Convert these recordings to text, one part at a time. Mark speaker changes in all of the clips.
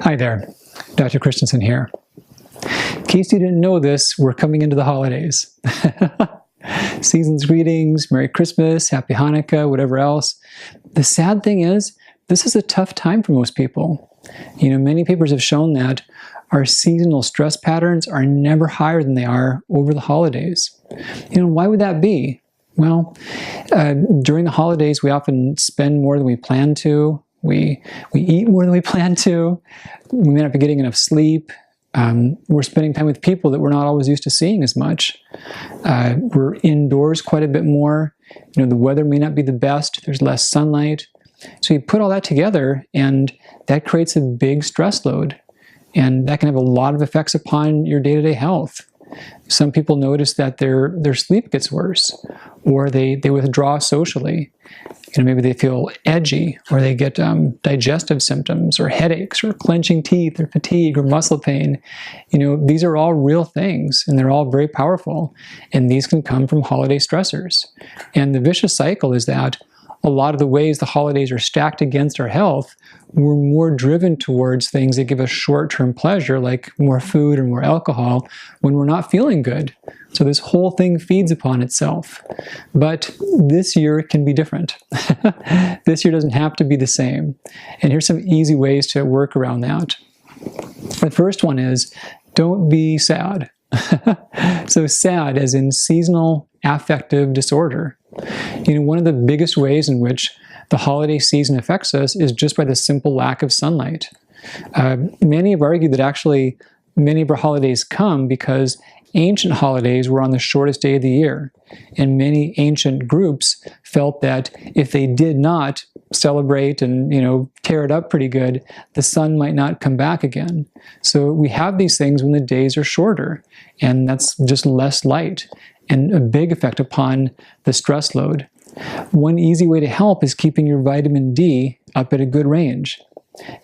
Speaker 1: Hi there, Dr. Christensen here. In case you didn't know this, we're coming into the holidays. Season's greetings, Merry Christmas, Happy Hanukkah, whatever else. The sad thing is, this is a tough time for most people. Many papers have shown that our seasonal stress patterns are never higher than they are over the holidays. Why would that be? Well, during the holidays, we often spend more than we plan to. We eat more than we plan to. We may not be getting enough sleep. We're spending time with people that we're not always used to seeing as much. We're indoors quite a bit more. The weather may not be the best. There's less sunlight. So you put all that together, and that creates a big stress load. And that can have a lot of effects upon your day-to-day health. Some people notice that their sleep gets worse, or they withdraw socially. Maybe they feel edgy, or they get digestive symptoms, or headaches, or clenching teeth, or fatigue, or muscle pain. These are all real things, and they're all very powerful. And these can come from holiday stressors. And the vicious cycle is that a lot of the ways the holidays are stacked against our health, we're more driven towards things that give us short-term pleasure, like more food or more alcohol, when we're not feeling good. So this whole thing feeds upon itself. But this year can be different. This year doesn't have to be the same. And here's some easy ways to work around that. The first one is, don't be sad. So sad as in seasonal affective disorder. One of the biggest ways in which the holiday season affects us is just by the simple lack of sunlight. Many have argued that actually many of our holidays come because ancient holidays were on the shortest day of the year. And many ancient groups felt that if they did not celebrate and, tear it up pretty good, the sun might not come back again. So we have these things when the days are shorter, and that's just less light, and a big effect upon the stress load. One easy way to help is keeping your vitamin D up at a good range.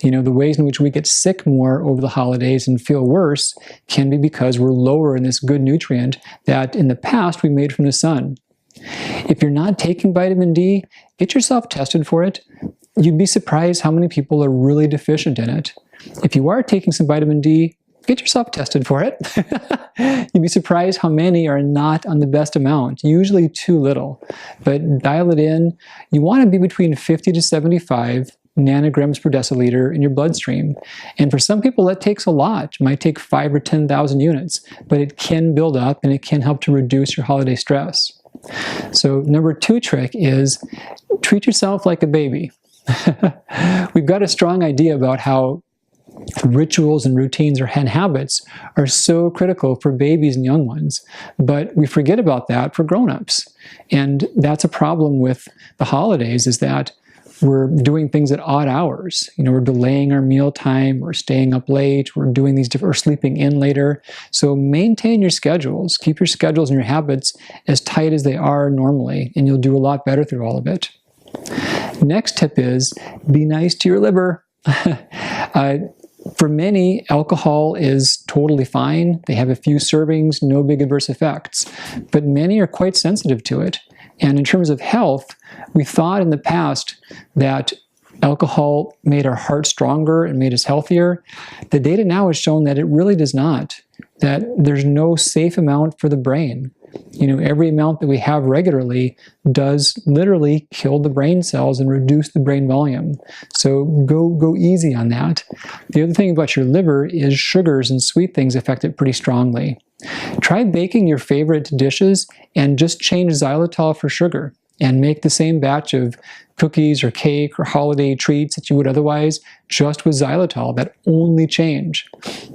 Speaker 1: The ways in which we get sick more over the holidays and feel worse can be because we're lower in this good nutrient that in the past we made from the sun. If you're not taking vitamin D, get yourself tested for it. You'd be surprised how many people are really deficient in it. If you are taking some vitamin D, get yourself tested for it. You'd be surprised how many are not on the best amount, usually too little. But dial it in. You want to be between 50 to 75 nanograms per deciliter in your bloodstream. And for some people, that takes a lot. It might take 5 or 10,000 units, but it can build up and it can help to reduce your holiday stress. So number 2 trick is treat yourself like a baby. We've got a strong idea about how rituals and routines and habits are so critical for babies and young ones, but we forget about that for grown-ups. And that's a problem with the holidays, is that we're doing things at odd hours. We're delaying our meal time, we're staying up late, we're doing these or sleeping in later. So maintain your schedules. Keep your schedules and your habits as tight as they are normally, and you'll do a lot better through all of it. Next tip is, be nice to your liver. For many, alcohol is totally fine. They have a few servings, no big adverse effects. But many are quite sensitive to it. And in terms of health, we thought in the past that alcohol made our heart stronger and made us healthier. The data now has shown that it really does not, that there's no safe amount for the brain. Every amount that we have regularly does literally kill the brain cells and reduce the brain volume. So go easy on that. The other thing about your liver is sugars and sweet things affect it pretty strongly. Try baking your favorite dishes and just change xylitol for sugar, and make the same batch of cookies or cake or holiday treats that you would otherwise, just with xylitol, that only change.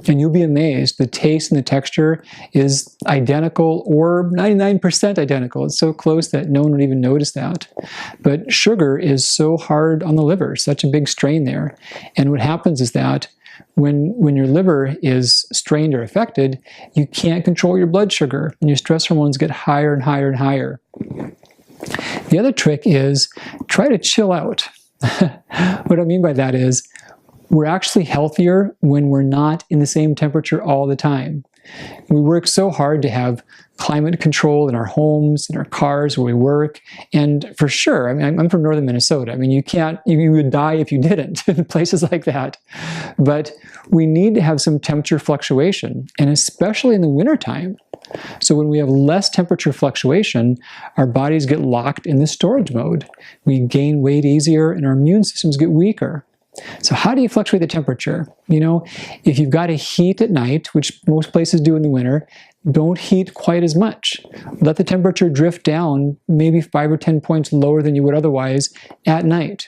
Speaker 1: And you'll be amazed. The taste and the texture is identical, or 99% identical. It's so close that no one would even notice that. But sugar is so hard on the liver, such a big strain there. And what happens is that when your liver is strained or affected, you can't control your blood sugar, and your stress hormones get higher and higher and higher. The other trick is try to chill out. What I mean by that is we're actually healthier when we're not in the same temperature all the time. We work so hard to have climate control in our homes, in our cars, where we work. And for sure, I mean, I'm from northern Minnesota. I mean, you would die if you didn't in places like that. But we need to have some temperature fluctuation, and especially in the wintertime. So when we have less temperature fluctuation, our bodies get locked in the storage mode. We gain weight easier, and our immune systems get weaker. So how do you fluctuate the temperature? You know, if you've got to heat at night, which most places do in the winter, don't heat quite as much. Let the temperature drift down maybe 5 or 10 points lower than you would otherwise at night.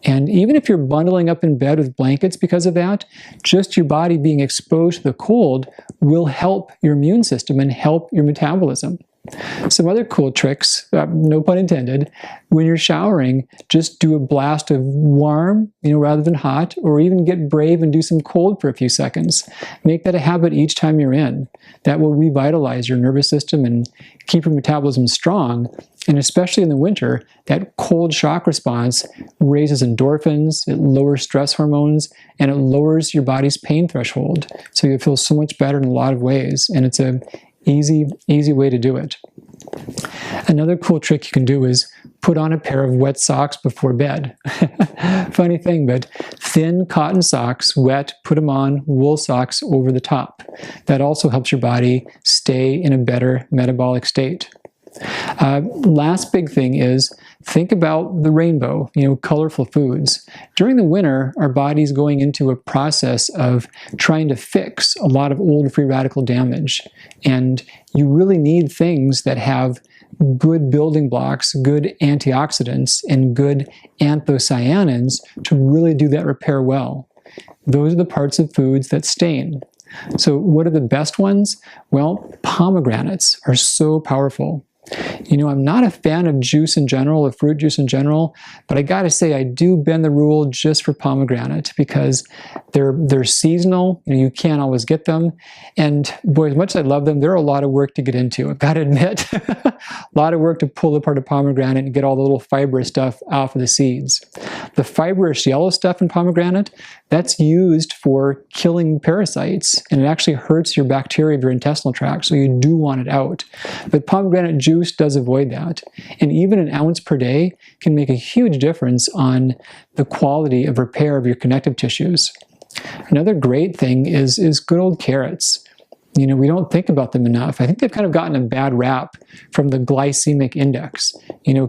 Speaker 1: And even if you're bundling up in bed with blankets because of that, just your body being exposed to the cold will help your immune system and help your metabolism. Some other cool tricks, no pun intended, when you're showering, just do a blast of warm, rather than hot, or even get brave and do some cold for a few seconds. Make that a habit each time you're in. That will revitalize your nervous system and keep your metabolism strong. And especially in the winter, that cold shock response raises endorphins, it lowers stress hormones, and it lowers your body's pain threshold. So you'll feel so much better in a lot of ways, and it's a easy way to do it. Another cool trick you can do is put on a pair of wet socks before bed. Funny thing, but thin cotton socks, wet, put them on, wool socks over the top. That also helps your body stay in a better metabolic state. Last big thing is think about the rainbow, colorful foods. During the winter, our body's going into a process of trying to fix a lot of old free radical damage. And you really need things that have good building blocks, good antioxidants, and good anthocyanins to really do that repair well. Those are the parts of foods that stain. So what are the best ones? Well, pomegranates are so powerful. I'm not a fan of juice in general, of fruit juice in general, but I gotta say I do bend the rule just for pomegranate because they're seasonal. You can't always get them. And boy, as much as I love them, they're a lot of work to get into. I've got to admit, a lot of work to pull apart a pomegranate and get all the little fibrous stuff off of the seeds. The fibrous yellow stuff in pomegranate, that's used for killing parasites, and it actually hurts your bacteria of your intestinal tract, so you do want it out. But pomegranate juice does avoid that. And even an ounce per day can make a huge difference on the quality of repair of your connective tissues. Another great thing is good old carrots. We don't think about them enough. I think they've kind of gotten a bad rap from the glycemic index.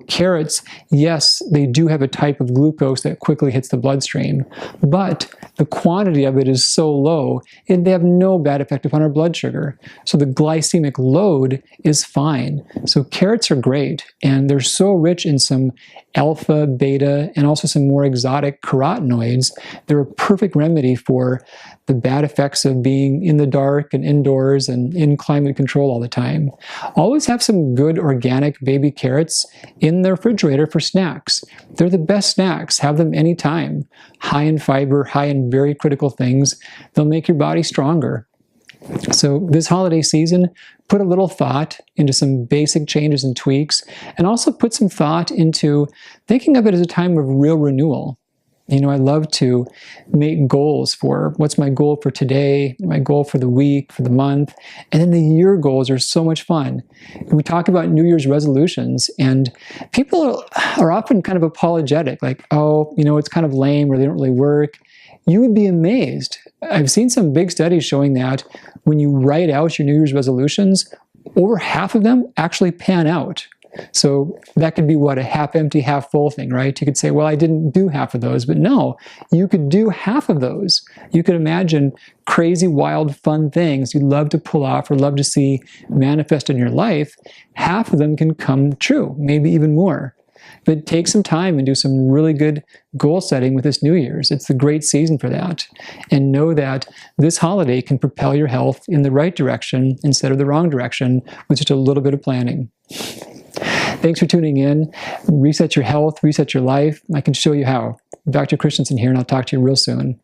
Speaker 1: Carrots, yes, they do have a type of glucose that quickly hits the bloodstream, but the quantity of it is so low, and they have no bad effect upon our blood sugar. So the glycemic load is fine. So carrots are great, and they're so rich in some alpha, beta, and also some more exotic carotenoids. They're a perfect remedy for the bad effects of being in the dark and indoors and in climate control all the time. Always have some good organic baby carrots in the refrigerator for snacks. They're the best snacks. Have them anytime. High in fiber, high in very critical things. They'll make your body stronger. So this holiday season, put a little thought into some basic changes and tweaks, and also put some thought into thinking of it as a time of real renewal. I love to make goals for what's my goal for today, my goal for the week, for the month, and then the year goals are so much fun. We talk about New Year's resolutions, and people are often kind of apologetic, like, oh, it's kind of lame or they don't really work. You would be amazed. I've seen some big studies showing that when you write out your New Year's resolutions, over half of them actually pan out. So that could be what, a half empty, half full thing, right? You could say, well, I didn't do half of those, but no, you could do half of those. You could imagine crazy, wild, fun things you'd love to pull off or love to see manifest in your life. Half of them can come true, maybe even more. But take some time and do some really good goal setting with this New Year's. It's the great season for that. And know that this holiday can propel your health in the right direction instead of the wrong direction with just a little bit of planning. Thanks for tuning in. Reset your health, reset your life. I can show you how. Dr. Christensen here, and I'll talk to you real soon.